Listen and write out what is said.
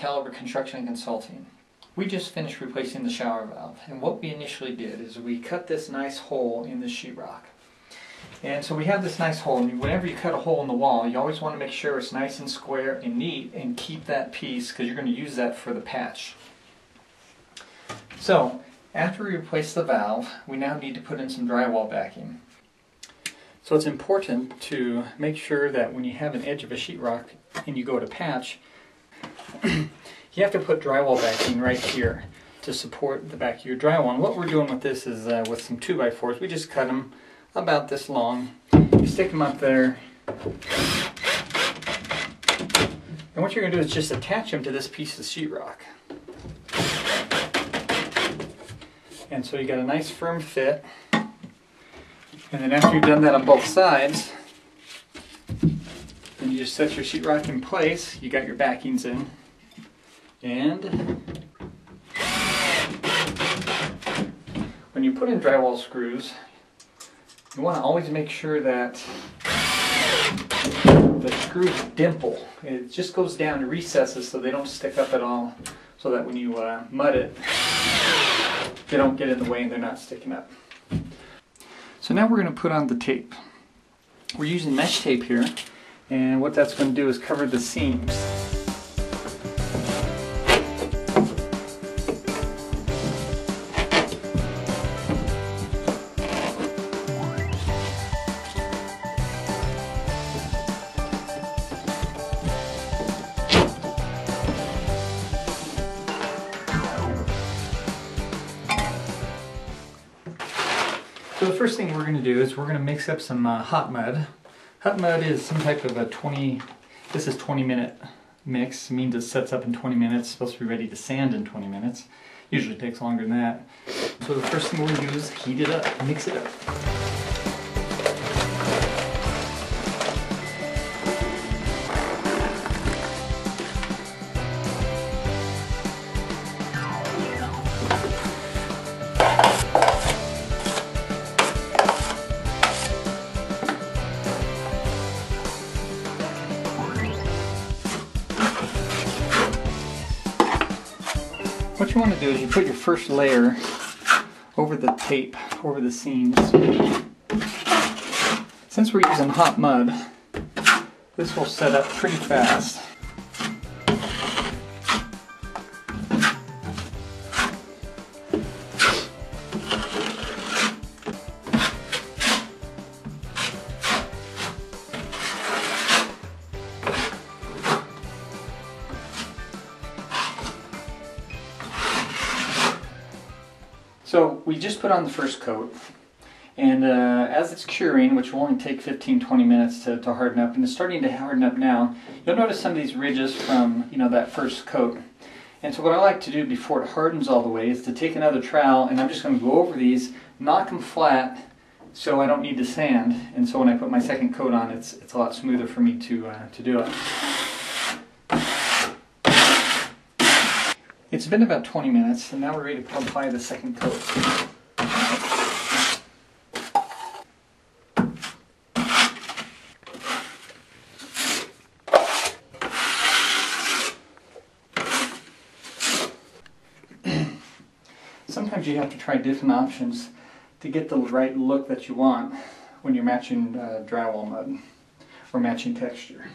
Caliber Construction and Consulting. We just finished replacing the shower valve, and what we initially did is we cut this nice hole in the sheetrock. And so we have this nice hole, and whenever you cut a hole in the wall, you always want to make sure it's nice and square and neat, and keep that piece because you're going to use that for the patch. So after we replace the valve, we now need to put in some drywall backing. So it's important to make sure that when you have an edge of a sheetrock and you go to patch, you have to put drywall backing right here to support the back of your drywall. And what we're doing with this is with some 2x4s, we just cut them about this long. You stick them up there. And what you're going to do is just attach them to this piece of sheetrock. And so you got a nice firm fit. And then after you've done that on both sides, then you just set your sheetrock in place. You got your backings in. And when you put in drywall screws, you want to always make sure that the screws dimple. It just goes down to recesses so they don't stick up at all, so that when you mud it, they don't get in the way and they're not sticking up. So now we're going to put on the tape. We're using mesh tape here, and what that's going to do is cover the seams. So the first thing we're going to do is we're going to mix up some hot mud. Hot mud is some type of a 20-minute mix. It means it sets up in 20 minutes. It's supposed to be ready to sand in 20 minutes. Usually takes longer than that. So the first thing we're going to do is heat it up, mix it up. What you want to do is you put your first layer over the tape, over the seams. Since we're using hot mud, this will set up pretty fast. So we just put on the first coat, and as it's curing, which will only take 15-20 minutes to harden up, and it's starting to harden up now, you'll notice some of these ridges from that first coat. And so what I like to do before it hardens all the way is to take another trowel, and I'm just going to go over these, knock them flat, so I don't need to sand. And so when I put my second coat on, it's a lot smoother for me to do it. It's been about 20 minutes, and now we're ready to apply the second coat. Sometimes you have to try different options to get the right look that you want when you're matching drywall mud or matching texture.